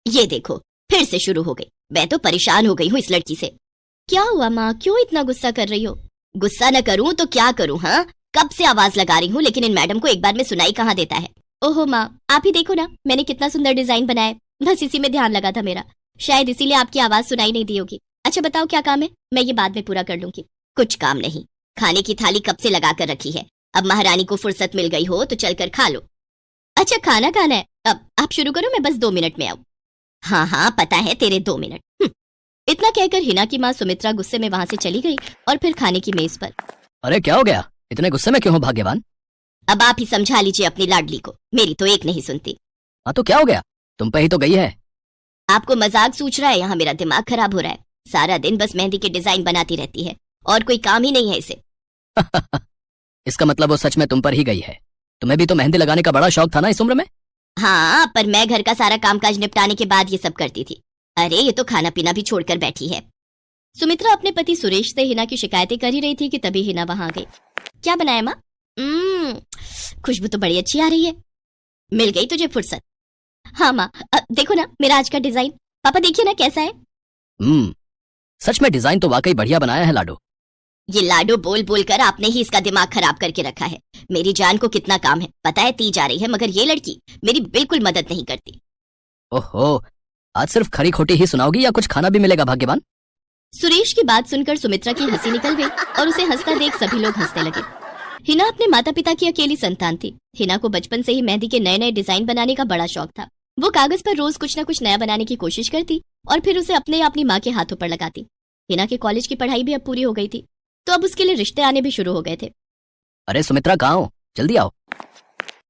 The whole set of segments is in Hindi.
ये देखो फिर से शुरू हो गई। मैं तो परेशान हो गई हूँ इस लड़की से। क्या हुआ माँ, क्यों इतना गुस्सा कर रही हो? गुस्सा न करूँ तो क्या करूँ? हाँ, कब से आवाज लगा रही हूँ लेकिन इन मैडम को एक बार में सुनाई कहाँ देता है। ओहो माँ, आप ही देखो ना, मैंने कितना सुंदर डिजाइन बनाया, बस इसी में ध्यान लगा था मेरा, शायद इसीलिए आपकी आवाज सुनाई नहीं दी होगी। अच्छा बताओ क्या काम है, मैं ये बाद में पूरा कर लूंगी। कुछ काम नहीं, खाने की थाली कब से लगा कर रखी है, अब महारानी को फुर्सत मिल गई हो तो चलकर खा लो। अच्छा खाना खाना है, अब आप शुरू करो, मैं बस 2 मिनट में आऊँ। हाँ हाँ पता है तेरे 2 मिनट। इतना कहकर हिना की माँ सुमित्रा गुस्से में वहां से चली गई और फिर खाने की मेज पर। अरे क्या हो गया, इतने गुस्से में क्यों हो भाग्यवान? अब आप ही समझा लीजिए अपनी लाडली को, मेरी तो एक नहीं सुनती। हाँ तो क्या हो गया, तुम पे ही तो गई है। आपको मजाक सूझ रहा है? यहाँ मेरा दिमाग खराब हो रहा है, सारा दिन बस मेहंदी के डिजाइन बनाती रहती है और कोई काम ही नहीं है इसे। इसका मतलब वो सच में तुम पर ही गई है। तुम्हें भी तो मेहंदी लगाने का बड़ा शौक था ना इस उम्र में। हाँ, पर मैं घर का सारा कामकाज निपटाने के बाद ये सब करती थी। अरे ये तो खाना पीना भी छोड़कर बैठी है। सुमित्रा अपने पति सुरेश से हिना की शिकायतें कर ही रही थी कि तभी हिना वहां गई। क्या बनाया माँ? खुशबू तो बड़ी अच्छी आ रही है। मिल गई तुझे फुर्सत। हाँ माँ, देखो ना मेरा आज का डिजाइन, पापा देखिए ना कैसा है। सच में डिजाइन तो वाकई बढ़िया बनाया है लाडो। ये लाडो बोल बोल कर आपने ही इसका दिमाग खराब करके रखा है। मेरी जान को कितना काम है पता है, ती जा रही है, मगर ये लड़की मेरी बिल्कुल मदद नहीं करती। ओहो, आज सिर्फ खरी खोटी ही सुनाओगी या कुछ खाना भी मिलेगा भाग्यवान? सुरेश की बात सुनकर सुमित्रा की हंसी निकल गई और उसे हंसता देख सभी लोग हंसने लगे। हिना अपने माता पिता की अकेली संतान थी। हिना को बचपन से ही मेहंदी के नए नए डिजाइन बनाने का बड़ा शौक था। वो कागज पर रोज कुछ न कुछ नया बनाने की कोशिश करती और फिर उसे अपने या अपनी माँ के हाथों पर लगाती। हिना के कॉलेज की पढ़ाई भी अब पूरी हो गई थी तो अब उसके लिए रिश्ते आने भी शुरू हो गए थे। अरे सुमित्रा कहाँ हो, जल्दी आओ।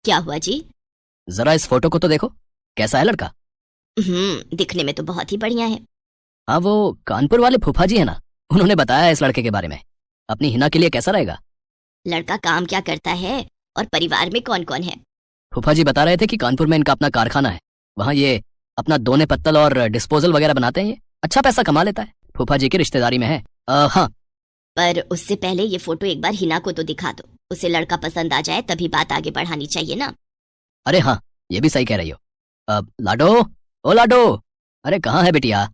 क्या हुआ जी? जरा इस फोटो को तो देखो, कैसा है लड़का? दिखने में तो बहुत ही बढ़िया है। हाँ वो कानपुर वाले फूफा जी है ना, उन्होंने बताया है इस लड़के के बारे में। अपनी हिना के लिए कैसा रहेगा? लड़का काम क्या करता है और परिवार में कौन कौन है? फूफा जी बता रहे थे कि कानपुर में इनका अपना कारखाना है, वहाँ ये अपना दोने पत्तल और डिस्पोजल वगैरह बनाते हैं। ये अच्छा पैसा कमा लेता है, फूफा जी की रिश्तेदारी में है। हाँ, पर उससे पहले ये फोटो एक बार हिना को तो दिखा दो, उसे लड़का पसंद आ जाए तभी बात आगे बढ़ानी चाहिए ना। अरे हाँ, ये भी सही कह रही हो। लाडो, ओ लाडो, अरे कहाँ है बिटिया?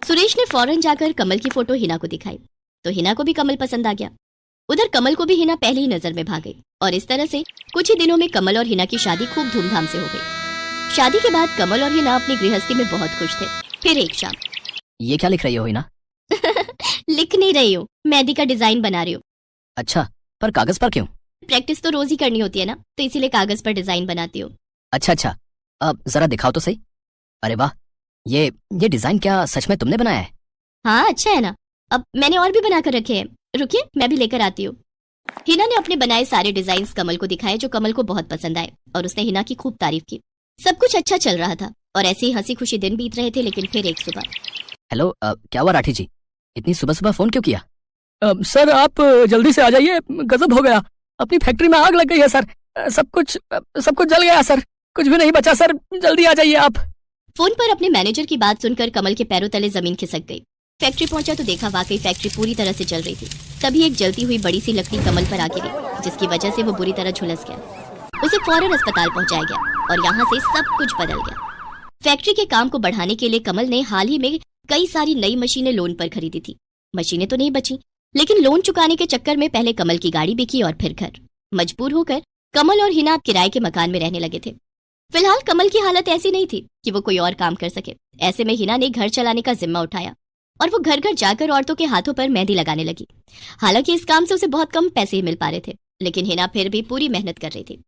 सुरेश ने फौरन जाकर कमल की फोटो हिना को दिखाई तो हिना को भी कमल पसंद आ गया। उधर कमल को भी हिना पहली ही नजर में भाग गई और इस तरह से कुछ ही दिनों में कमल और हिना की शादी खूब धूमधाम से हो गई। शादी के बाद कमल और हिना अपनी गृहस्थी में बहुत खुश थे। फिर एक शाम। ये क्या लिख रही हो हिना? लिख नहीं रही हूँ, मेहंदी का डिजाइन बना रही हूँ। अच्छा, पर कागज पर क्यों? प्रैक्टिस तो रोज ही करनी होती है ना, तो इसीलिए कागज पर डिजाइन बनाती हूँ। अच्छा, अब जरा दिखाओ तो सही। अरे वाह, ये डिजाइन क्या सच में तुमने बनाया है? हाँ अच्छा है ना, अब मैंने और भी बनाकर रखे हैं, रुकिए मैं भी लेकर आती हूँ। हिना ने अपने बनाए सारे डिजाइन कमल को दिखाए जो कमल को बहुत पसंद आए और उसने हिना की खूब तारीफ की। सब कुछ अच्छा चल रहा था और ऐसे ही हंसी खुशी दिन बीत रहे थे। लेकिन फिर एक सुबह। हेलो, क्या हुआ राठी जी, इतनी सुबह सुबह फोन क्यों किया? सर आप जल्दी से आ जाइए, गजब हो गया, अपनी फैक्ट्री में आग लग गई है सर, सब कुछ जल गया सर, कुछ भी नहीं बचा सर, जल्दी आ जाइए आप। फोन पर अपने मैनेजर की बात सुनकर कमल के पैरों तले जमीन खिसक गई। फैक्ट्री पहुंचा तो देखा वाकई फैक्ट्री पूरी तरह से जल रही थी। तभी एक जलती हुई बड़ी सी लकड़ी कमल पर आ गिरी जिसकी वजह से वो बुरी तरह झुलस गया। उसे फौरन अस्पताल पहुंचाया गया और यहाँ से सब कुछ बदल गया। फैक्ट्री के काम को बढ़ाने के लिए कमल ने हाल ही में कई सारी नई मशीनें लोन पर खरीदी थी। मशीनें तो नहीं बची, लेकिन लोन चुकाने के चक्कर में पहले कमल की गाड़ी बिकी और फिर घर। मजबूर होकर कमल और हिना किराए के मकान में रहने लगे थे। फिलहाल कमल की हालत ऐसी नहीं थी कि वो कोई और काम कर सके। ऐसे में हिना ने घर चलाने का जिम्मा उठाया और वो घर घर जाकर औरतों के हाथों पर मेहंदी लगाने लगी। हालांकि इस काम से उसे बहुत कम पैसे ही मिल पा रहे थे, लेकिन हिना फिर भी पूरी मेहनत कर रही थी।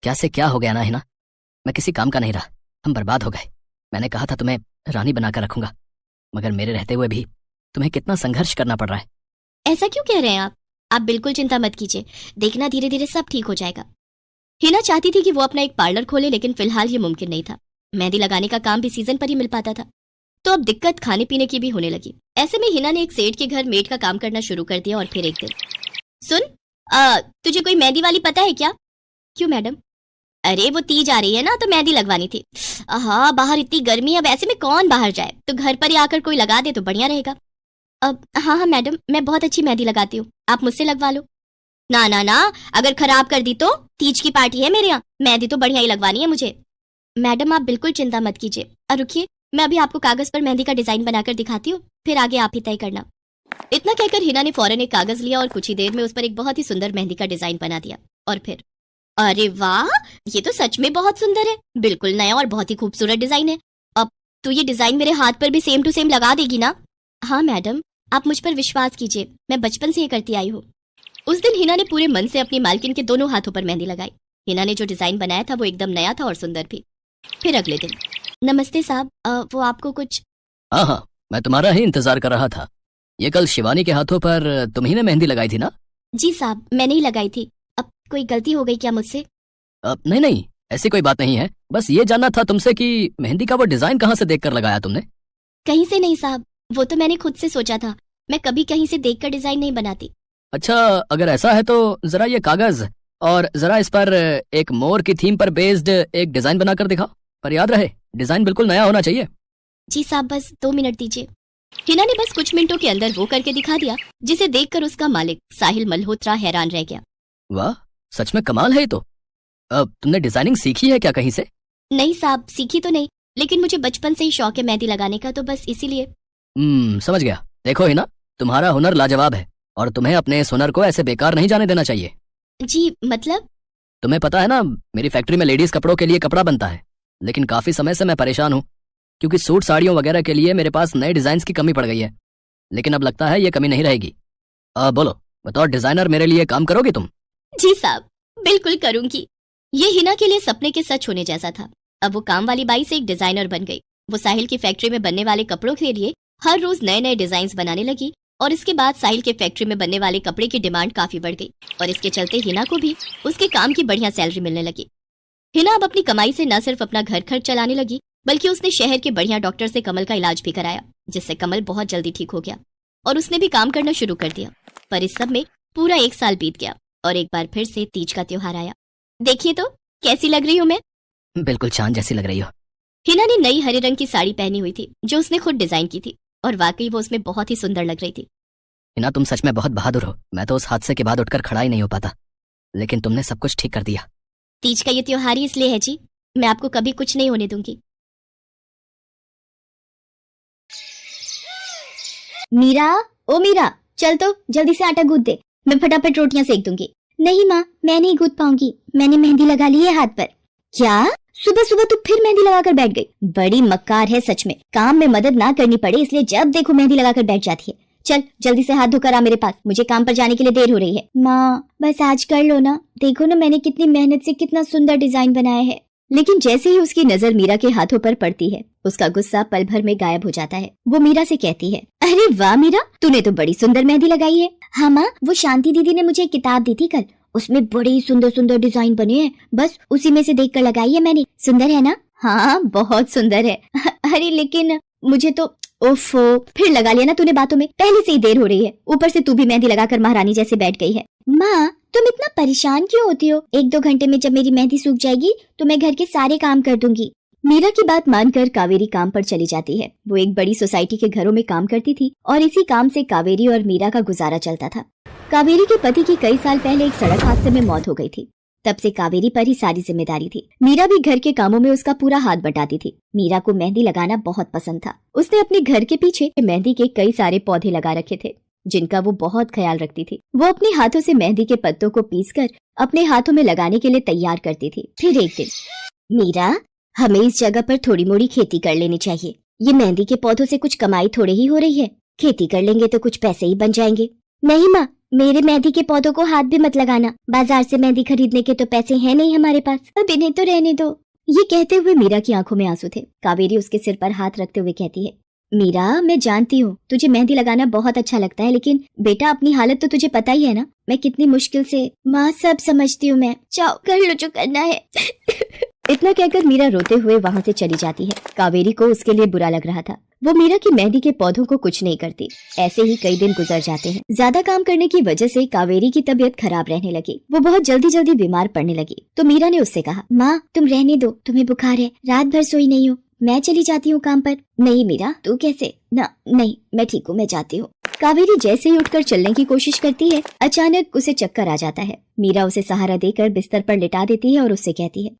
क्या से क्या हो गया ना हिना, मैं किसी काम का नहीं रहा, हम बर्बाद हो गए। मैंने कहा था तुम्हें रानी बनाकर रखूंगा, मगर मेरे रहते हुए भी तुम्हें कितना संघर्ष करना पड़ रहा है। ऐसा क्यों कह रहे हैं आप बिल्कुल चिंता मत कीजिए, देखना धीरे धीरे सब ठीक हो जाएगा। हिना चाहती थी कि वो अपना एक पार्लर खोले, लेकिन फिलहाल ये मुमकिन नहीं था। मेहंदी लगाने का काम भी सीजन पर ही मिल पाता था, तो अब दिक्कत खाने पीने की भी होने लगी। ऐसे में हिना ने एक सेठ के घर मेड का काम करना शुरू कर दिया और फिर एक दिन। सुन, तुझे कोई मेहंदी वाली पता है क्या? क्यों मैडम? अरे वो तीज आ रही है ना, तो मेहंदी लगवानी थी। हाँ, बाहर इतनी गर्मी है, अब ऐसे में कौन बाहर जाए, तो घर पर ही आकर कोई लगा दे तो बढ़िया रहेगा। अब हाँ मैडम, मैं बहुत अच्छी मेहंदी लगाती हूँ, आप मुझसे लगवा लो। ना ना ना, अगर खराब कर दी तो? तीज की पार्टी है मेरे यहाँ, मेहंदी तो बढ़िया ही लगवानी है मुझे। मैडम आप बिल्कुल चिंता मत कीजिए, और रुकिए मैं अभी आपको कागज पर मेहंदी का डिजाइन बनाकर दिखाती हूँ, फिर आगे आप ही तय करना। इतना कहकर हिना ने फौरन एक कागज लिया और कुछ ही देर में उस पर एक बहुत ही सुंदर मेहंदी का डिजाइन बना दिया। और फिर अरे वाह, ये तो सच में बहुत सुंदर है, बिल्कुल नया और बहुत ही खूबसूरत डिजाइन है। अब तो ये डिजाइन मेरे हाथ पर भी सेम टू सेम लगा देगी ना? हाँ मैडम, आप मुझ पर विश्वास कीजिए, मैं बचपन से ये करती आई हूँ। उस दिन हिना ने पूरे मन से अपनी मालकिन के दोनों हाथों पर मेहंदी लगाई। हिना ने जो डिजाइन बनाया था वो एकदम नया था और सुंदर भी। फिर अगले दिन, नमस्ते साहब, वो आपको कुछ। हाँ हाँ, मैं तुम्हारा ही इंतजार कर रहा था। ये कल शिवानी के हाथों पर तुम ही ने मेहंदी लगाई थी ना? जी साहब, मैंने ही लगाई थी। अब कोई गलती हो गई क्या मुझसे? नहीं नहीं, ऐसी कोई बात नहीं है। बस ये जानना था तुमसे कि मेहंदी का वो डिजाइन कहाँ से देखकर लगाया तुमने? कहीं से नहीं साहब, वो तो मैंने खुद से सोचा था। मैं कभी कहीं से देखकर डिजाइन नहीं बनाती। अच्छा, अगर ऐसा है तो जरा ये कागज और जरा इस पर एक मोर की थीम पर बेस्ड एक डिजाइन बनाकर दिखाओ। पर याद रहे, डिजाइन बिल्कुल नया होना चाहिए। जी साहब, बस 2 मिनट दीजिए। हिना ने बस कुछ मिनटों के अंदर वो करके दिखा दिया, जिसे देखकर उसका मालिक साहिल मल्होत्रा हैरान रह गया। वाह, सच में कमाल है ये तो। अब तुमने डिजाइनिंग सीखी है क्या कहीं से? नहीं साहब, सीखी तो नहीं, लेकिन मुझे बचपन से ही शौक है मेहंदी लगाने का, तो बस इसीलिए। समझ गया। देखो हिना, तुम्हारा हुनर लाजवाब है और तुम्हें अपने इस हुनर को ऐसे बेकार नहीं जाने देना चाहिए। जी मतलब? तुम्हें पता है ना, मेरी फैक्ट्री में लेडीज कपड़ों के लिए कपड़ा बनता है, लेकिन काफी समय से मैं परेशान हूँ क्योंकि सूट साड़ियों वगैरह के लिए मेरे पास नए डिजाइन की कमी पड़ गई है। लेकिन अब लगता है ये कमी नहीं रहेगी। बोलो, बतौर डिजाइनर मेरे लिए काम करोगी तुम? जी साहब, बिल्कुल करूंगी। ये हिना के लिए सपने के सच होने जैसा था। अब वो काम वाली बाई से एक डिजाइनर बन गई। वो साहिल की फैक्ट्री में बनने वाले कपड़ों के लिए हर रोज नए नए डिजाइन बनाने लगी और इसके बाद साहिल के फैक्ट्री में बनने वाले कपड़े की डिमांड काफी बढ़ गई और इसके चलते हिना को भी उसके काम की बढ़िया सैलरी मिलने लगी। हिना अब अपनी कमाई से न सिर्फ अपना घर खर्च चलाने लगी, बल्कि उसने शहर के बढ़िया डॉक्टर से कमल का इलाज भी कराया, जिससे कमल बहुत जल्दी ठीक हो गया और उसने भी काम करना शुरू कर दिया। पर इस सब में पूरा 1 साल बीत गया और एक बार फिर से तीज का त्योहार आया। देखिए तो कैसी लग रही हूँ मैं? बिल्कुल चांद जैसी लग रही हो। हिना ने नई हरे रंग की साड़ी पहनी हुई थी जो उसने खुद डिजाइन की थी और वाकई वो उसमें बहुत ही सुंदर लग रही थी। हिना, तुम सच में बहुत बहादुर हो। मैं तो उस हादसे के बाद उठकर खड़ा ही नहीं हो पाता, लेकिन तुमने सब कुछ ठीक कर दिया। तीज का ये त्योहार ही इसलिए है जी, मैं आपको कभी कुछ नहीं होने दूंगी। मीरा, ओ मीरा, चल तो जल्दी से आटा गूंथ दे, मैं फटाफट रोटियां सेक दूंगी। नहीं माँ, मैं नहीं गूंथ पाऊंगी, मैंने मेहंदी लगा ली है हाथ पर। क्या? सुबह सुबह तू फिर मेहंदी लगाकर बैठ गई? बड़ी मक्कार है सच में। काम में मदद ना करनी पड़े इसलिए जब देखो मेहंदी लगाकर बैठ जाती है। चल जल्दी से हाथ धोकर आ मेरे पास, मुझे काम पर जाने के लिए देर हो रही है। माँ बस आज कर लो ना, देखो ना मैंने कितनी मेहनत से कितना सुंदर डिजाइन बनाया है। लेकिन जैसे ही उसकी नजर मीरा के हाथों पर पड़ती है, उसका गुस्सा पल भर में गायब हो जाता है। वो मीरा से कहती है, अरे वाह मीरा, तूने तो बड़ी सुंदर मेहंदी लगाई है। हाँ माँ, वो शांति दीदी ने मुझे एक किताब दी थी कल, उसमें बड़े सुंदर सुंदर डिजाइन बने हैं, बस उसी में से देखकर लगाई है मैंने। सुंदर है ना? हाँ बहुत सुंदर है। अरे लेकिन मुझे तो, ओफो, फिर लगा लिया ना तूने बातों में, पहले से ही देर हो रही है, ऊपर से तू भी मेहंदी लगाकर महारानी जैसे बैठ गई है। माँ तुम इतना परेशान क्यों होती हो? 1-2 घंटे में जब मेरी मेहंदी सूख जाएगी तो मैं घर के सारे काम कर दूंगी। मीरा की बात मानकर कावेरी काम पर चली जाती है। वो एक बड़ी सोसाइटी के घरों में काम करती थी और इसी काम से कावेरी और मीरा का गुजारा चलता था। कावेरी के पति की कई साल पहले एक सड़क हादसे में मौत हो गई थी। तब से कावेरी पर ही सारी जिम्मेदारी थी। मीरा भी घर के कामों में उसका पूरा हाथ बटाती थी। मीरा को मेहंदी लगाना बहुत पसंद था। उसने अपने घर के पीछे मेहंदी के कई सारे पौधे लगा रखे थे, जिनका वो बहुत ख्याल रखती थी। वो अपने हाथों से मेहंदी के पत्तों को पीसकर अपने हाथों में लगाने के लिए तैयार करती थी। फिर एक दिन, मीरा हमें इस जगह पर थोड़ी मोड़ी खेती कर लेनी चाहिए। ये मेहंदी के पौधों से कुछ कमाई थोड़ी ही हो रही है, खेती कर लेंगे तो कुछ पैसे ही बन जाएंगे। नहीं माँ, मेरे मेहंदी के पौधों को हाथ भी मत लगाना, बाजार से मेहंदी खरीदने के तो पैसे हैं नहीं हमारे पास, अब इन्हें तो रहने दो। ये कहते हुए मीरा की आंखों में आंसू थे। कावेरी उसके सिर पर हाथ रखते हुए कहती है, मीरा मैं जानती हूँ तुझे मेहंदी लगाना बहुत अच्छा लगता है, लेकिन बेटा अपनी हालत तो तुझे पता ही है ना, मैं कितनी मुश्किल से। माँ सब समझती हूँ मैं, जाओ कर लो जो करना है। इतना कहकर मीरा रोते हुए वहाँ से चली जाती है। कावेरी को उसके लिए बुरा लग रहा था। वो मीरा की मेहंदी के पौधों को कुछ नहीं करती। ऐसे ही कई दिन गुजर जाते हैं। ज्यादा काम करने की वजह से कावेरी की तबीयत खराब रहने लगी। वो बहुत जल्दी जल्दी बीमार पड़ने लगी। तो मीरा ने उससे कहा, माँ तुम रहने दो, तुम्हें बुखार है, रात भर सोई नहीं हो, मैं चली जाती हूँ काम पर। नहीं मीरा तू कैसे? ना नहीं मैं ठीक हूँ, मैं जाती हूँ। कावेरी जैसे ही उठकर चलने की कोशिश करती है, अचानक उसे चक्कर आ जाता है। मीरा उसे सहारा देकर बिस्तर पर लिटा देती है और उससे कहती है,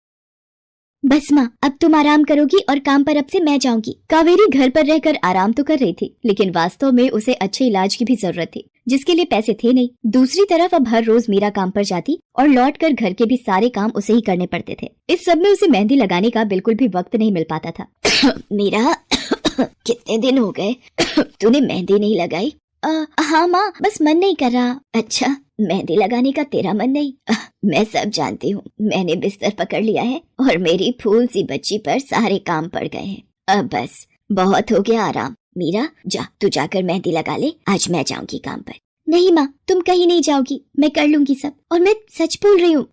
बस माँ, अब तुम आराम करोगी और काम पर अब से मैं जाऊंगी। कावेरी घर पर रहकर आराम तो कर रही थी, लेकिन वास्तव में उसे अच्छे इलाज की भी जरूरत थी, जिसके लिए पैसे थे नहीं। दूसरी तरफ अब हर रोज मीरा काम पर जाती और लौटकर घर के भी सारे काम उसे ही करने पड़ते थे। इस सब में उसे मेहंदी लगाने का बिल्कुल भी वक्त नहीं मिल पाता था। मीरा, कितने दिन हो गए तूने मेहंदी नहीं लगाई? हाँ माँ, बस मन नहीं कर रहा। अच्छा, मेहंदी लगाने का तेरा मन नहीं? मैं सब जानती हूँ। मैंने बिस्तर पकड़ लिया है और मेरी फूल सी बच्ची पर सारे काम पड़ गए हैं। अब बस बहुत हो गया आराम। मीरा, जा तू जाकर मेहंदी लगा ले, आज मैं जाऊंगी काम पर। नहीं माँ, तुम कहीं नहीं जाओगी, मैं कर लूंगी सब। और मैं सच बोल रही हूँ,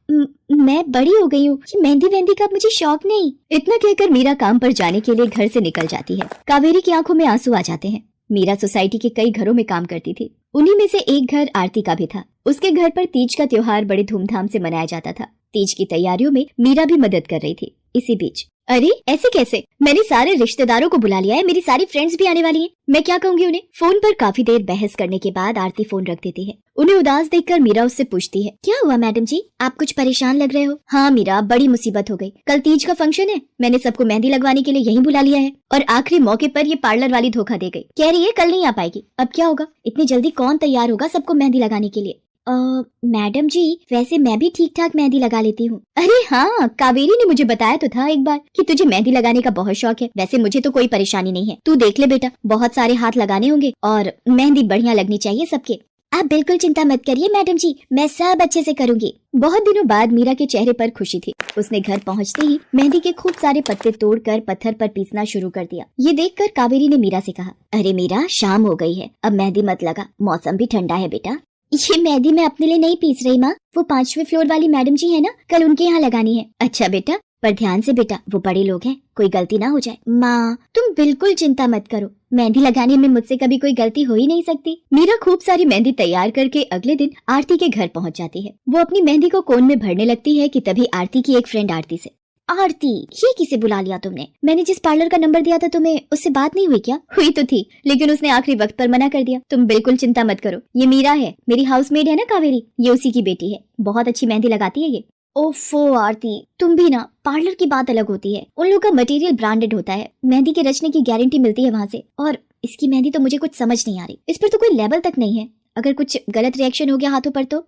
मैं बड़ी हो गई हूँ, ये मेहंदी वेहंदी का मुझे शौक नहीं। इतना कहकर मीरा काम पर जाने के लिए घर से निकल जाती है। कावेरी की आंखों में आंसू आ जाते हैं। मीरा सोसाइटी के कई घरों में काम करती थी। उन्हीं में से एक घर आरती का भी था। उसके घर पर तीज का त्योहार बड़े धूमधाम से मनाया जाता था। तीज की तैयारियों में मीरा भी मदद कर रही थी। इसी बीच, अरे ऐसे कैसे? मैंने सारे रिश्तेदारों को बुला लिया है, मेरी सारी फ्रेंड्स भी आने वाली हैं। मैं क्या कहूँगी उन्हें? फोन पर काफी देर बहस करने के बाद आरती फोन रख देती है। उन्हें उदास देखकर मीरा उससे पूछती है, क्या हुआ मैडम जी, आप कुछ परेशान लग रहे हो? हाँ मीरा, बड़ी मुसीबत हो गई। कल तीज का फंक्शन है, मैंने सबको मेहंदी लगवाने के लिए यहीं बुला लिया है और आखिरी मौके पर ये पार्लर वाली धोखा दे गई। कह रही है कल नहीं आ पाएगी। अब क्या होगा? इतनी जल्दी कौन तैयार होगा सबको मेहंदी लगाने के लिए? मैडम जी, वैसे मैं भी ठीक ठाक मेहंदी लगा लेती हूँ। अरे हाँ, कावेरी ने मुझे बताया तो था एक बार कि तुझे मेहंदी लगाने का बहुत शौक है। वैसे मुझे तो कोई परेशानी नहीं है। तू देख ले बेटा, बहुत सारे हाथ लगाने होंगे और मेहंदी बढ़िया लगनी चाहिए सबके। आप बिल्कुल चिंता मत करिए मैडम जी, मैं सब अच्छे से करूंगी। बहुत दिनों बाद मीरा के चेहरे पर खुशी थी। उसने घर पहुंचते ही मेहंदी के खूब सारे पत्ते तोड़कर पत्थर पर पीसना शुरू कर दिया। ये देखकर कावेरी ने मीरा से कहा, अरे मीरा, शाम हो गई है, अब मेहंदी मत लगा, मौसम भी ठंडा है बेटा। ये मेहंदी मैं अपने लिए नहीं पीस रही माँ, वो 5वें फ्लोर वाली मैडम जी है ना, कल उनके यहाँ लगानी है। अच्छा बेटा, पर ध्यान से बेटा, वो बड़े लोग हैं, कोई गलती ना हो जाए। माँ, तुम बिल्कुल चिंता मत करो, मेहंदी लगाने में मुझसे कभी कोई गलती हो ही नहीं सकती। मीरा खूब सारी मेहंदी तैयार करके अगले दिन आरती के घर पहुँच जाती है। वो अपनी मेहंदी को कोन में भरने लगती है कि तभी आरती की एक फ्रेंड आरती से, आरती, ये किसे बुला लिया तुमने? मैंने जिस पार्लर का नंबर दिया था तुम्हें, उससे बात नहीं हुई क्या? हुई तो थी, लेकिन उसने आखिरी वक्त पर मना कर दिया। तुम बिल्कुल चिंता मत करो, ये मीरा है, मेरी हाउसमेड है ना कावेरी, ये उसी की बेटी है। बहुत अच्छी मेहंदी लगाती है ये। ओफो आरती, तुम भी ना, पार्लर की बात अलग होती है। उन लोगों का मटेरियल ब्रांडेड होता है, मेहंदी के रचने की गारंटी मिलती है वहाँ से। और इसकी मेहंदी तो मुझे कुछ समझ नहीं आ रही, इस पर तो कोई लेबल तक नहीं है। अगर कुछ गलत रिएक्शन हो गया हाथों पर तो?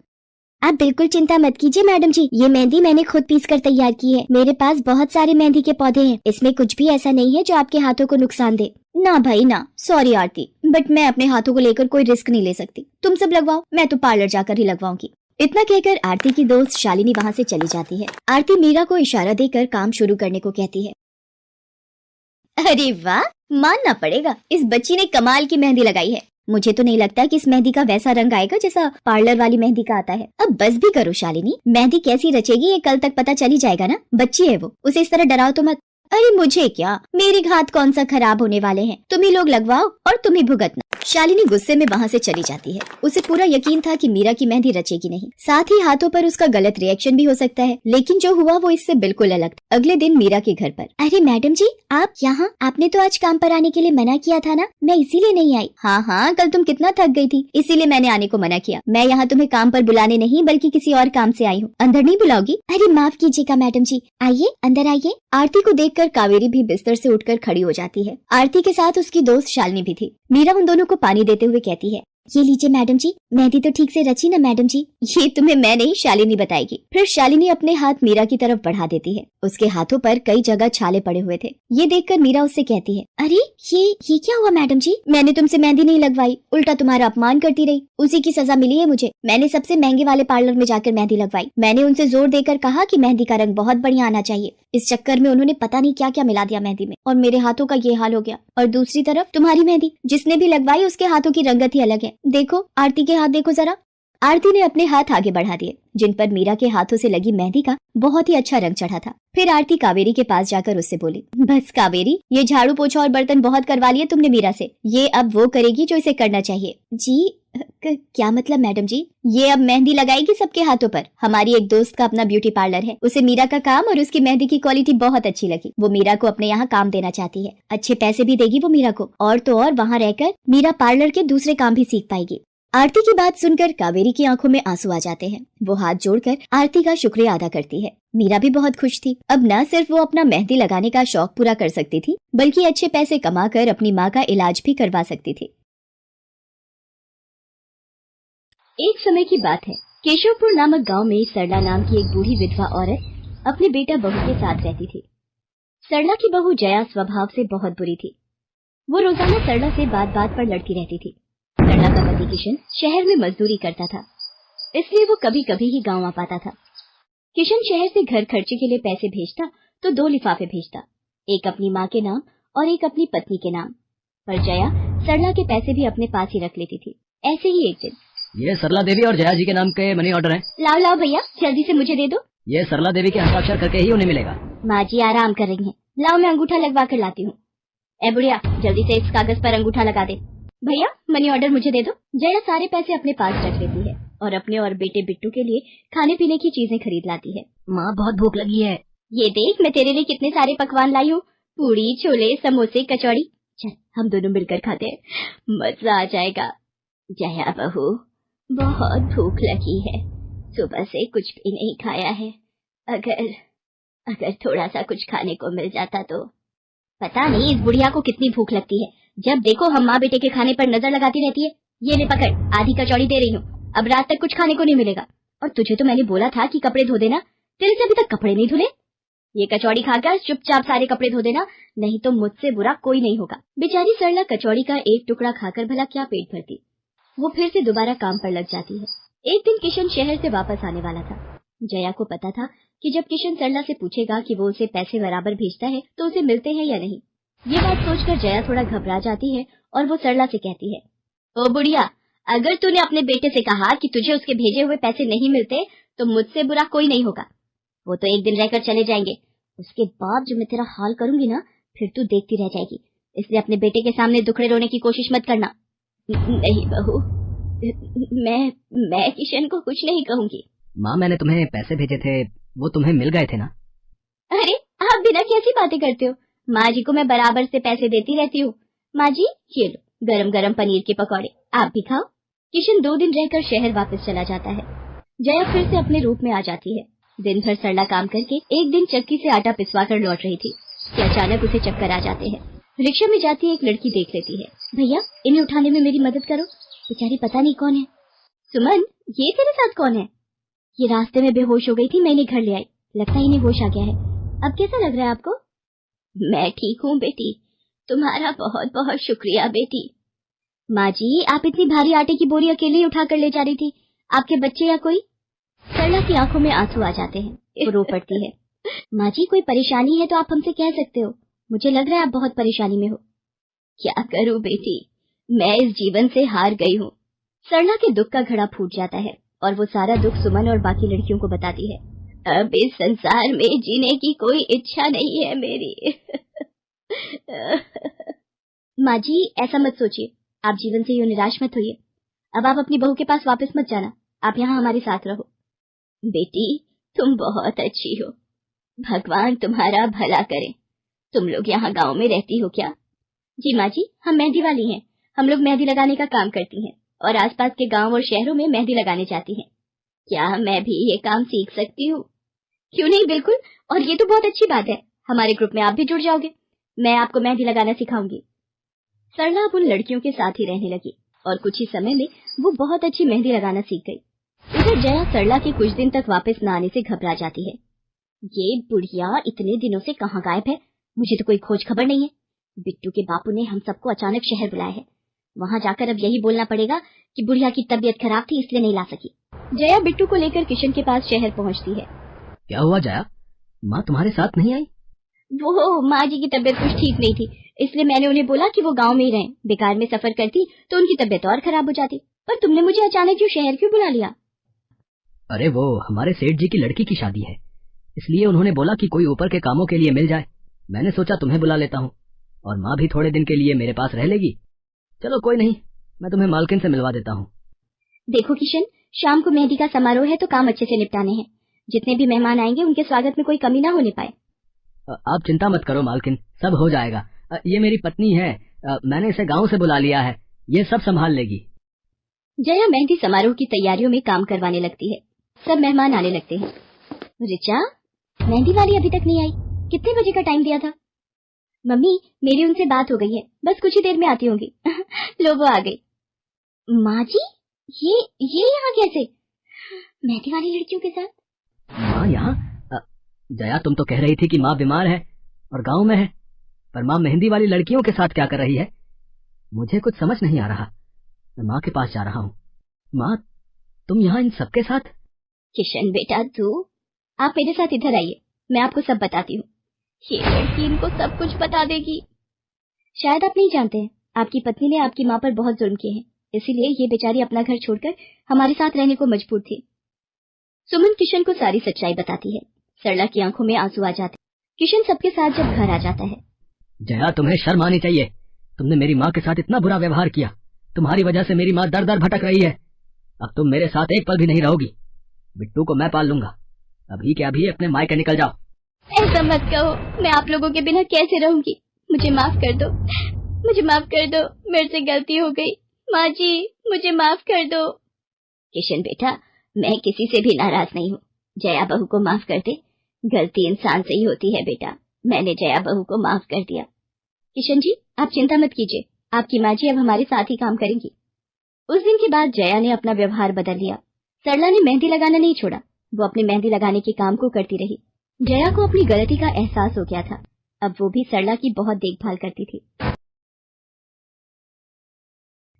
आप बिल्कुल चिंता मत कीजिए मैडम जी, ये मेहंदी मैंने खुद पीस कर तैयार की है। मेरे पास बहुत सारे मेहंदी के पौधे हैं, इसमें कुछ भी ऐसा नहीं है जो आपके हाथों को नुकसान दे। ना भाई ना, सॉरी आरती, बट मैं अपने हाथों को लेकर कोई रिस्क नहीं ले सकती। तुम सब लगवाओ, मैं तो पार्लर जाकर ही लगवाऊंगी। इतना कहकर आरती की दोस्त शालिनी वहाँ से चली जाती है। आरती मीरा को इशारा देकर काम शुरू करने को कहती है। अरे वाह, मानना पड़ेगा, इस बच्ची ने कमाल की मेहंदी लगाई है। मुझे तो नहीं लगता कि इस मेहंदी का वैसा रंग आएगा जैसा पार्लर वाली मेहंदी का आता है। अब बस भी करो शालिनी, मेहंदी कैसी रचेगी ये कल तक पता चली जाएगा ना। बच्ची है वो, उसे इस तरह डराओ तो मत। अरे मुझे क्या, मेरे हाथ कौन सा खराब होने वाले हैं, तुम ही लोग लगवाओ और तुम ही भुगतना। शालिनी गुस्से में वहाँ से चली जाती है। उसे पूरा यकीन था कि मीरा की मेहंदी रचेगी नहीं, साथ ही हाथों पर उसका गलत रिएक्शन भी हो सकता है, लेकिन जो हुआ वो इससे बिल्कुल अलग था। अगले दिन मीरा के घर पर, अरे मैडम जी, आप यहाँ? आपने तो आज काम पर आने के लिए मना किया था ना, मैं इसीलिए नहीं आई। हाँ हाँ, कल तुम कितना थक गई थी, इसीलिए मैंने आने को मना किया। मैं यहाँ तुम्हें काम पर बुलाने नहीं बल्कि किसी और काम से आई हूँ। अंदर नहीं बुलाओगी? अरे माफ कीजिएगा मैडम जी, आइए अंदर आइए। आरती को देखकर कावेरी भी बिस्तर से उठकर खड़ी हो जाती है। आरती के साथ उसकी दोस्त शालिनी भी थी। मीरा उन दोनों को पानी देते हुए कहती है, ये लीजिए मैडम जी, मेहंदी तो ठीक से रची ना मैडम जी? ये तुम्हें मैं नहीं, शालिनी बताएगी। फिर शालिनी अपने हाथ मीरा की तरफ बढ़ा देती है। उसके हाथों पर कई जगह छाले पड़े हुए थे। ये देखकर मीरा उससे कहती है, अरे ये क्या हुआ मैडम जी? मैंने तुमसे मेहंदी नहीं लगवाई, उल्टा तुम्हारा अपमान करती रही, उसी की सजा मिली है मुझे। मैंने सबसे महंगे वाले पार्लर में जाकर मेहंदी लगवाई। मैंने उनसे जोर देकर कहा कि मेहंदी का रंग बहुत बढ़िया आना चाहिए। इस चक्कर में उन्होंने पता नहीं क्या क्या मिला दिया मेहंदी में, और मेरे हाथों का ये हाल हो गया। और दूसरी तरफ तुम्हारी मेहंदी, जिसने भी लगवाई उसके हाथों की रंगत ही अलग है। देखो आरती के हाथ देखो जरा। आरती ने अपने हाथ आगे बढ़ा दिए, जिन पर मीरा के हाथों से लगी मेहंदी का बहुत ही अच्छा रंग चढ़ा था। फिर आरती कावेरी के पास जाकर उससे बोली, बस कावेरी, ये झाड़ू पोछा और बर्तन बहुत करवा लिए तुमने मीरा से, ये अब वो करेगी जो इसे करना चाहिए। जी क्या मतलब मैडम जी? ये अब मेहंदी लगाएगी सबके हाथों पर। हमारी एक दोस्त का अपना ब्यूटी पार्लर है, उसे मीरा का काम और उसकी मेहंदी की क्वालिटी बहुत अच्छी लगी। वो मीरा को अपने यहाँ काम देना चाहती है, अच्छे पैसे भी देगी वो मीरा को, और तो और वहाँ रहकर मीरा पार्लर के दूसरे काम भी सीख पाएगी। आरती की बात सुनकर कावेरी की आंखों में आंसू आ जाते हैं। वो हाथ जोड़कर आरती का शुक्रिया अदा करती है। मीरा भी बहुत खुश थी। अब न सिर्फ वो अपना मेहंदी लगाने का शौक पूरा कर सकती थी, बल्कि अच्छे पैसे कमाकर अपनी माँ का इलाज भी करवा सकती थी। एक समय की बात है, केशवपुर नामक गांव में सरला नाम की एक बूढ़ी विधवा औरत अपने बेटा बहू के साथ रहती थी। सरला की बहू जया स्वभाव से बहुत बुरी थी। वो रोजाना सरला से बात बात पर लड़ती रहती थी। सरला का पति किशन शहर में मजदूरी करता था, इसलिए वो कभी कभी ही गांव आ पाता था। किशन शहर से घर खर्चे के लिए पैसे भेजता तो 2 लिफाफे भेजता, एक अपनी माँ के नाम और एक अपनी पत्नी के नाम। पर जया सरला के पैसे भी अपने पास ही रख लेती थी। ऐसे ही एक दिन, ये सरला देवी और जया जी के नाम के मनी ऑर्डर है। लाओ लाओ भैया, जल्दी से मुझे दे दो। ये सरला देवी के हस्ताक्षर करके ही उन्हें मिलेगा। माँ जी आराम कर रही हैं, लाओ मैं अंगूठा लगवा कर लाती हूँ। ए बुढ़िया, जल्दी से इस कागज पर अंगूठा लगा दे। भैया मनी ऑर्डर मुझे दे दो। जया सारे पैसे अपने पास रख लेती है और अपने और बेटे बिट्टू के लिए खाने पीने की चीजें खरीद लाती है। माँ बहुत भूख लगी है। ये देख, मैं तेरे लिए कितने सारे पकवान लाई हूँ, पूरी, छोले, समोसे, कचौड़ी। चल हम दोनों मिलकर खाते हैं, मजा आ जाएगा। जया बहू, बहुत भूख लगी है, सुबह से कुछ भी नहीं खाया है। अगर थोड़ा सा कुछ खाने को मिल जाता तो। पता नहीं इस बुढ़िया को कितनी भूख लगती है, जब देखो हम माँ बेटे के खाने पर नजर लगाती रहती है। ये ले पकड़, आधी कचौड़ी दे रही हूँ, अब रात तक कुछ खाने को नहीं मिलेगा। और तुझे तो मैंने बोला था कि कपड़े धो देना, तेरे से अभी तक कपड़े नहीं धुले। ये कचौड़ी खाकर चुपचाप सारे कपड़े धो देना, नहीं तो मुझसे बुरा कोई नहीं होगा। बेचारी सरला कचौड़ी का एक टुकड़ा खाकर भला क्या पेट भरती। वो फिर से दोबारा काम पर लग जाती है। एक दिन किशन शहर से वापस आने वाला था। जया को पता था कि जब किशन सरला से पूछेगा कि वो उसे पैसे बराबर भेजता है तो उसे मिलते हैं या नहीं। ये बात सोचकर जया थोड़ा घबरा जाती है और वो सरला से कहती है, ओ बुढ़िया, अगर तूने अपने बेटे से कहा कि तुझे उसके भेजे हुए पैसे नहीं मिलते तो मुझसे बुरा कोई नहीं होगा। वो तो एक दिन रहकर चले जाएंगे, उसके बाद जो मैं तेरा हाल करूंगी ना, फिर तू देखती रह जाएगी। इसलिए अपने बेटे के सामने दुखड़े रोने की कोशिश मत करना। नहीं बहू, मैं किशन को कुछ नहीं कहूंगी। माँ मैंने तुम्हें पैसे भेजे थे, वो तुम्हें मिल गए थे ना? अरे आप बिना कैसी बातें करते हो, माँ जी को मैं बराबर से पैसे देती रहती हूँ। माँ जी ये लो गरम गरम पनीर के पकौड़े, आप भी खाओ। किशन 2 दिन रहकर शहर वापस चला जाता है। जया फिर से अपने रूप में आ जाती है। दिन भर सरला काम करके एक दिन चक्की से आटा पिसवा कर लौट रही थी कि अचानक उसे चक्कर आ जाते हैं। रिक्शा में जाती एक लड़की देख लेती है। भैया इन्हें उठाने में मेरी मदद करो, बेचारी पता नहीं कौन है। सुमन, ये तेरे साथ कौन है? ये रास्ते में बेहोश हो गई थी, मैंने घर ले आई, लगता है इन्हें होश आ गया है। अब कैसा लग रहा है आपको? मैं ठीक हूँ बेटी, तुम्हारा बहुत बहुत शुक्रिया बेटी। माँ जी आप इतनी भारी आटे की बोरी अकेले ही उठा कर ले जा रही थी, आपके बच्चे या कोई? सरला की आंखों में आंसू आ जाते हैं, वो रो पड़ती है। माँ जी कोई परेशानी है तो आप हमसे कह सकते हो, मुझे लग रहा है आप बहुत परेशानी में हो। क्या करूँ बेटी, मैं इस जीवन से हार गई हूँ। सरला के दुख का घड़ा फूट जाता है और वो सारा दुख सुमन और बाकी लड़कियों को बताती है। अब इस संसार में जीने की कोई इच्छा नहीं है मेरी। माँ जी ऐसा मत सोचिए, आप जीवन से यूं निराश मत होइए। अब आप अपनी बहू के पास वापस मत जाना, आप यहाँ हमारे साथ रहो। बेटी तुम बहुत अच्छी हो, भगवान तुम्हारा भला करे। तुम लोग यहाँ गांव में रहती हो क्या? जी माँ जी, हम मेहंदी वाली हैं, हम लोग मेहंदी लगाने का काम करती हैं और आसपास के गांव और शहरों में मेहंदी लगाने जाती हैं। क्या मैं भी ये काम सीख सकती हूँ? क्यों नहीं, बिल्कुल, और ये तो बहुत अच्छी बात है, हमारे ग्रुप में आप भी जुड़ जाओगे, मैं आपको मेहंदी लगाना सिखाऊंगी। सरला अब उन लड़कियों के साथ ही रहने लगी और कुछ ही समय में वो बहुत अच्छी मेहंदी लगाना सीख गई। इधर जया सरला के कुछ दिन तक वापस न आने से घबरा जाती है। ये बुढ़िया इतने दिनों से कहाँ गायब है, मुझे तो कोई खोज खबर नहीं है। बिट्टू के बापू ने हम सबको अचानक शहर बुलाया है, वहाँ जाकर अब यही बोलना पड़ेगा कि बुढ़िया की तबीयत खराब थी इसलिए नहीं ला सकी। जया बिट्टू को लेकर किशन के पास शहर पहुँचती है। क्या हुआ जया, माँ तुम्हारे साथ नहीं आई? वो माँ जी की तबीयत कुछ ठीक नहीं थी, इसलिए मैंने उन्हें बोला कि वो गांव में ही रहें, बेकार में सफर करती तो उनकी तबीयत और खराब हो जाती। पर तुमने मुझे अचानक क्यों शहर क्यों बुला लिया? अरे वो हमारे सेठ जी की लड़की की शादी है, इसलिए उन्होंने बोला कि कोई ऊपर के कामों के लिए मिल जाए। मैंने सोचा तुम्हें बुला लेता हूँ, और माँ भी थोड़े दिन के लिए मेरे पास रह लेगी। चलो कोई नहीं, मैं तुम्हें मालकिन से मिलवा देता हूँ। देखो किशन, शाम को मेहंदी का समारोह है तो काम अच्छे से निपटाने हैं, जितने भी मेहमान आएंगे उनके स्वागत में कोई कमी ना होने पाए। आप चिंता मत करो मालकिन, सब हो जाएगा। ये मेरी पत्नी है, मैंने इसे गांव से बुला लिया है, ये सब संभाल लेगी। जया मेहंदी समारोह की तैयारियों में काम करवाने लगती है। सब मेहमान आने लगते हैं। रिचा, मेहंदी वाली अभी तक नहीं आई, कितने बजे का टाइम दिया था? मम्मी, मेरी उनसे बात हो गई है, बस कुछ ही देर में आती होंगी। लो वो आ गई। माँ जी, ये यहाँ कैसे? मेहंदी वाली लड़कियों के साथ? माँ यहाँ? जया, तुम तो कह रही थी कि माँ बीमार है और गांव में है, पर माँ मेहंदी वाली लड़कियों के साथ क्या कर रही है? मुझे कुछ समझ नहीं आ रहा। मैं माँ के पास जा रहा हूँ। माँ, तुम यहाँ इन सबके साथ? किशन बेटा, आप मेरे साथ इधर आइए, मैं आपको सब बताती हूँ। ये लड़की इनको सब कुछ बता देगी। शायद आप नहीं जानते हैं, आपकी पत्नी ने आपकी माँ पर बहुत जुल्म किए हैं, इसीलिए ये बेचारी अपना घर छोड़कर हमारे साथ रहने को मजबूर थी। सुमन किशन को सारी सच्चाई बताती है। सरला की आंखों में आंसू आ जाते। किशन सबके साथ जब घर आ जाता है। जया, तुम्हें शर्म आनी चाहिए। तुमने मेरी माँ के साथ इतना बुरा व्यवहार किया। तुम्हारी वजह से मेरी माँ दर दर भटक रही है। अब तुम मेरे साथ एक पल भी नहीं रहोगी। बिट्टू को मैं पाल लूंगा। अभी के अभी अपने मायके निकल जाओ। ऐसा मत कहो, मैं आप लोगों के बिना कैसे रहूंगी? मुझे माफ कर दो, मुझे माफ कर दो, मेरे से गलती हो गई। माँ जी, मुझे माफ कर दो। किशन बेटा, मैं किसी से भी नाराज नहीं हूँ। जया बहू को माफ कर दे। गलती इंसान से ही होती है बेटा। मैंने जया बहू को माफ कर दिया। किशन जी, आप चिंता मत कीजिए, आपकी माँ जी अब हमारे साथ ही काम करेंगी। उस दिन के बाद जया ने अपना व्यवहार बदल लिया। सरला ने मेहंदी लगाना नहीं छोड़ा, वो अपनी मेहंदी लगाने के काम को करती रही। जया को अपनी गलती का एहसास हो गया था। अब वो भी सरला की बहुत देखभाल करती थी।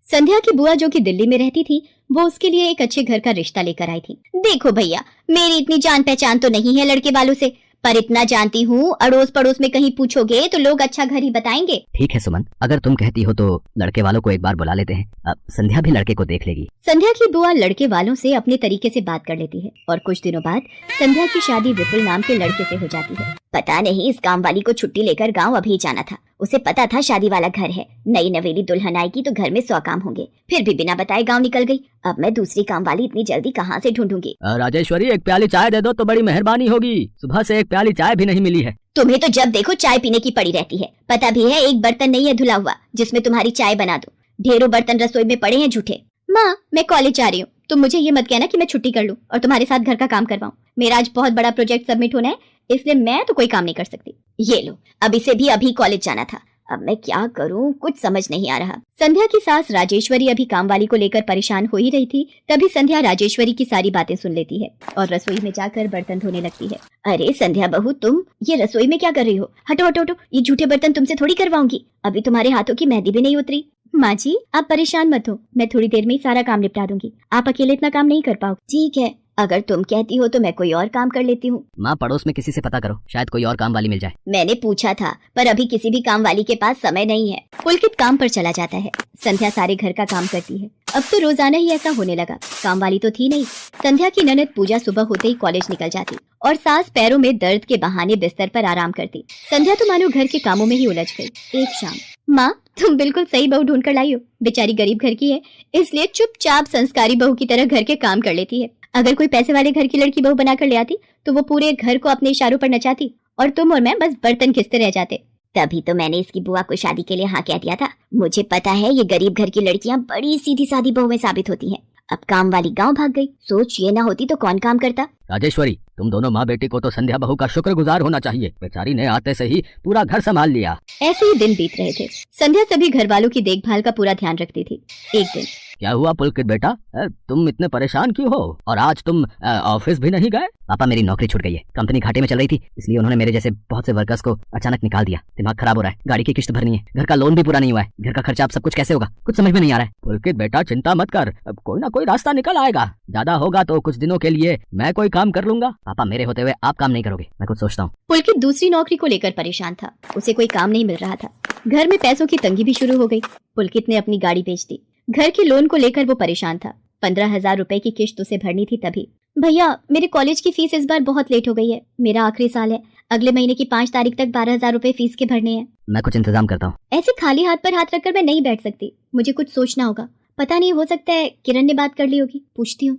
संध्या की बुआ जो कि दिल्ली में रहती थी, वो उसके लिए एक अच्छे घर का रिश्ता लेकर आई थी। देखो भैया, मेरी इतनी जान पहचान तो नहीं है लड़के वालों से, पर इतना जानती हूँ, अड़ोस पड़ोस में कहीं पूछोगे तो लोग अच्छा घर ही बताएंगे। ठीक है सुमन, अगर तुम कहती हो तो लड़के वालों को एक बार बुला लेते हैं। अब संध्या भी लड़के को देख लेगी। संध्या की बुआ लड़के वालों से अपने तरीके से बात कर लेती है और कुछ दिनों बाद संध्या की शादी विपुल नाम के लड़के से हो जाती है। पता नहीं इस काम वाली को छुट्टी लेकर गाँव अभी जाना था। उसे पता था शादी वाला घर है, नई नवेली दुल्हन आएगी तो घर में 100 काम होंगे, फिर भी बिना बताए गाँव निकल गई। अब मैं दूसरी काम वाली इतनी जल्दी कहाँ से ढूंढूंगी? राजेश्वरी, एक प्याली चाय दे दो तो बड़ी मेहरबानी होगी। सुबह से एक प्याली चाय भी नहीं मिली है। तुम्हें तो जब देखो चाय पीने की पड़ी रहती है। पता भी है एक बर्तन नहीं है धुला हुआ जिसमें तुम्हारी चाय बना दूं। ढेरों बर्तन रसोई में पड़े हैं झूठे। माँ, मैं कॉलेज जा रही हूँ, तुम मुझे ये मत कहना कि मैं छुट्टी कर लूँ और तुम्हारे साथ घर का काम करवाऊँ। मेरा आज बहुत बड़ा प्रोजेक्ट सबमिट होना है, इसलिए मैं तो कोई काम नहीं कर सकती। ये लो, अब इसे भी अभी कॉलेज जाना था। अब मैं क्या करूं, कुछ समझ नहीं आ रहा। संध्या की सास राजेश्वरी अभी काम वाली को लेकर परेशान हो ही रही थी, तभी संध्या राजेश्वरी की सारी बातें सुन लेती है और रसोई में जाकर बर्तन धोने लगती है। अरे संध्या बहू, तुम ये रसोई में क्या कर रही हो? हटो हटो हटो, ये झूठे बर्तन तुमसे थोड़ी करवाऊंगी। अभी तुम्हारे हाथों की मेहंदी भी नहीं उतरी। माँ जी, आप परेशान मत हो, मैं थोड़ी देर में ही सारा काम निपटा दूंगी। आप अकेले इतना काम नहीं कर पाओ। ठीक है, अगर तुम कहती हो तो मैं कोई और काम कर लेती हूँ। माँ, पड़ोस में किसी से पता करो, शायद कोई और काम वाली मिल जाए। मैंने पूछा था, पर अभी किसी भी काम वाली के पास समय नहीं है। पुलकित काम पर चला जाता है। संध्या सारे घर का काम करती है। अब तो रोजाना ही ऐसा होने लगा। काम वाली तो थी नहीं। संध्या की ननद पूजा सुबह होते ही कॉलेज निकल जाती और सास पैरों में दर्द के बहाने बिस्तर पर आराम करती। संध्या तो मानो घर के कामों में ही उलझ गई। एक शाम, माँ, तुम बिल्कुल सही बहू ढूंढ कर लाई हो। बेचारी गरीब घर की है, इसलिए चुपचाप संस्कारी बहू की तरह घर के काम कर लेती है। अगर कोई पैसे वाले घर की लड़की बहू बनाकर ले आती तो वो पूरे घर को अपने इशारों पर नचाती और तुम और मैं बस बर्तन घिसते रह जाते। तभी तो मैंने इसकी बुआ को शादी के लिए हाँ कह दिया था। मुझे पता है ये गरीब घर की लड़कियां बड़ी सीधी सादी बहुएं साबित होती हैं। अब काम वाली गांव भाग गई। सोच ये ना होती तो कौन काम करता। राजेश्वरी, तुम दोनों माँ बेटी को तो संध्या बहू का शुक्रगुजार होना चाहिए। बेचारी ने आते से ही पूरा घर संभाल लिया। ऐसे ही दिन बीत रहे थे। संध्या सभी घर वालों की देखभाल का पूरा ध्यान रखती थी। एक दिन, क्या हुआ पुलकित बेटा, तुम इतने परेशान क्यों हो? और आज तुम ऑफिस भी नहीं गए? पापा, मेरी नौकरी छूट गई है। कंपनी घाटे में चल रही थी, इसलिए उन्होंने मेरे जैसे बहुत से वर्कर्स को अचानक निकाल दिया। दिमाग खराब हो रहा है, गाड़ी की किस्त भरनी है, घर का लोन भी पूरा नहीं हुआ है, घर का खर्चा, अब सब कुछ कैसे होगा, कुछ समझ में नहीं आ रहा है। पुलकित बेटा, चिंता मत कर, अब कोई ना कोई रास्ता निकल आएगा। ज्यादा होगा तो कुछ दिनों के लिए मैं कोई काम कर लूंगा। पापा, मेरे होते हुए आप काम नहीं करोगे, मैं कुछ सोचता हूँ। पुलकित दूसरी नौकरी को लेकर परेशान था। उसे कोई काम नहीं मिल रहा था। घर में पैसों की तंगी भी शुरू हो गई। पुलकित ने अपनी गाड़ी बेच दी। घर के लोन को लेकर वो परेशान था। 15,000 रुपए की किश्त उसे भरनी थी। तभी, भैया, मेरे कॉलेज की फीस इस बार बहुत लेट हो गई है। मेरा आखिरी साल है, अगले महीने की 5 तारीख तक 12,000 रुपए फीस के भरने हैं। मैं कुछ इंतजाम करता हूँ। ऐसे खाली हाथ पर हाथ रखकर मैं नहीं बैठ सकती, मुझे कुछ सोचना होगा। पता नहीं, हो सकता है किरण ने बात कर ली होगी, पूछती हूँ।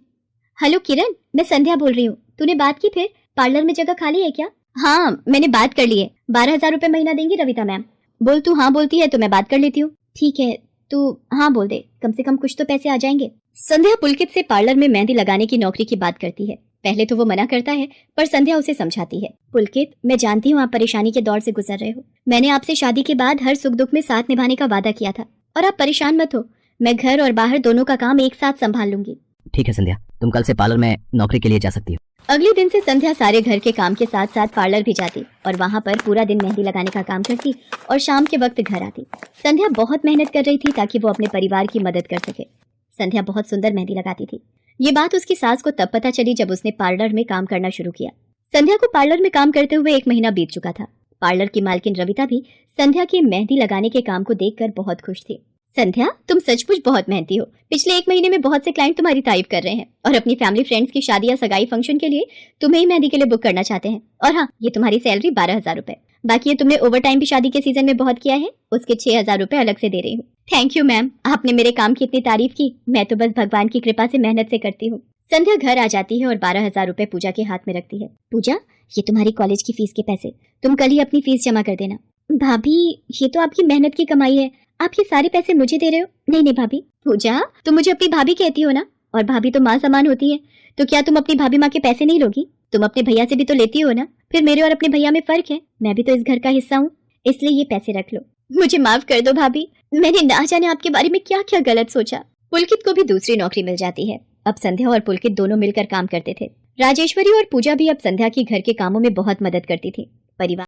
हेलो किरण, मैं संध्या बोल रही हूँ। तूने बात की फिर? पार्लर में जगह खाली है क्या? हाँ, मैंने बात कर ली है। 12,000 रुपए महीना देंगी रविता मैम। बोल, तू हाँ बोलती है तो मैं बात कर लेती हूँ। ठीक है, तू हाँ बोल दे, कम से कम कुछ तो पैसे आ जाएंगे। संध्या पुलकित से पार्लर में मेहंदी लगाने की नौकरी की बात करती है। पहले तो वो मना करता है, पर संध्या उसे समझाती है। पुलकित, मैं जानती हूँ आप परेशानी के दौर से गुजर रहे हो। मैंने आपसे शादी के बाद हर सुख दुख में साथ निभाने का वादा किया था, और आप परेशान मत हो, मैं घर और बाहर दोनों का काम एक साथ संभाल लूंगी। ठीक है संध्या, तुम कल से पार्लर में नौकरी के लिए जा सकती हो। अगले दिन से संध्या सारे घर के काम के साथ साथ पार्लर भी जाती और वहाँ पर पूरा दिन मेहंदी लगाने का काम करती और शाम के वक्त घर आती। संध्या बहुत मेहनत कर रही थी ताकि वो अपने परिवार की मदद कर सके। संध्या बहुत सुंदर मेहंदी लगाती थी। ये बात उसकी सास को तब पता चली जब उसने पार्लर में काम करना शुरू किया। संध्या को पार्लर में काम करते हुए 1 महीना बीत चुका था। पार्लर की मालकिन रविता भी संध्या के मेहंदी लगाने के काम को देखकर बहुत खुश थी। संध्या, तुम सचमुच बहुत मेहनती हो। पिछले 1 महीने में बहुत से क्लाइंट तुम्हारी तारीफ कर रहे हैं और अपनी फैमिली फ्रेंड्स की शादी या सगाई फंक्शन के लिए तुम्हें ही मेहंदी के लिए बुक करना चाहते हैं। और हाँ, ये तुम्हारी सैलरी 12,000 रुपए। बाकी ये तुमने ओवर टाइम भी शादी के सीजन में बहुत किया है, उसके 6,000 रुपए अलग से दे रही हूँ। थैंक यू मैम, आपने मेरे काम की इतनी तारीफ की। मैं तो बस भगवान की कृपा से मेहनत से करती हूँ। संध्या घर आ जाती है और 12,000 रुपए पूजा के हाथ में रखती है। पूजा, ये तुम्हारी कॉलेज की फीस के पैसे, तुम कल ही अपनी फीस जमा कर देना। भाभी, ये तो आपकी मेहनत की कमाई है, आप ये सारे पैसे मुझे दे रहे हो? नहीं नहीं भाभी। पूजा, तुम मुझे अपनी भाभी कहती हो ना, और भाभी तो माँ समान होती है, तो क्या तुम अपनी भाभी माँ के पैसे नहीं लोगी? तुम अपने भैया से भी तो लेती हो ना। फिर मेरे और अपने भैया में फर्क है, मैं भी तो इस घर का हिस्सा हूँ, इसलिए ये पैसे रख लो। मुझे माफ कर दो भाभी, मैंने ना जाने आपके बारे में क्या क्या गलत सोचा। पुलकित को भी दूसरी नौकरी मिल जाती है। अब संध्या और पुलकित दोनों मिलकर काम करते थे। राजेश्वरी और पूजा भी अब संध्या की घर के कामों में बहुत मदद करती थी। परिवार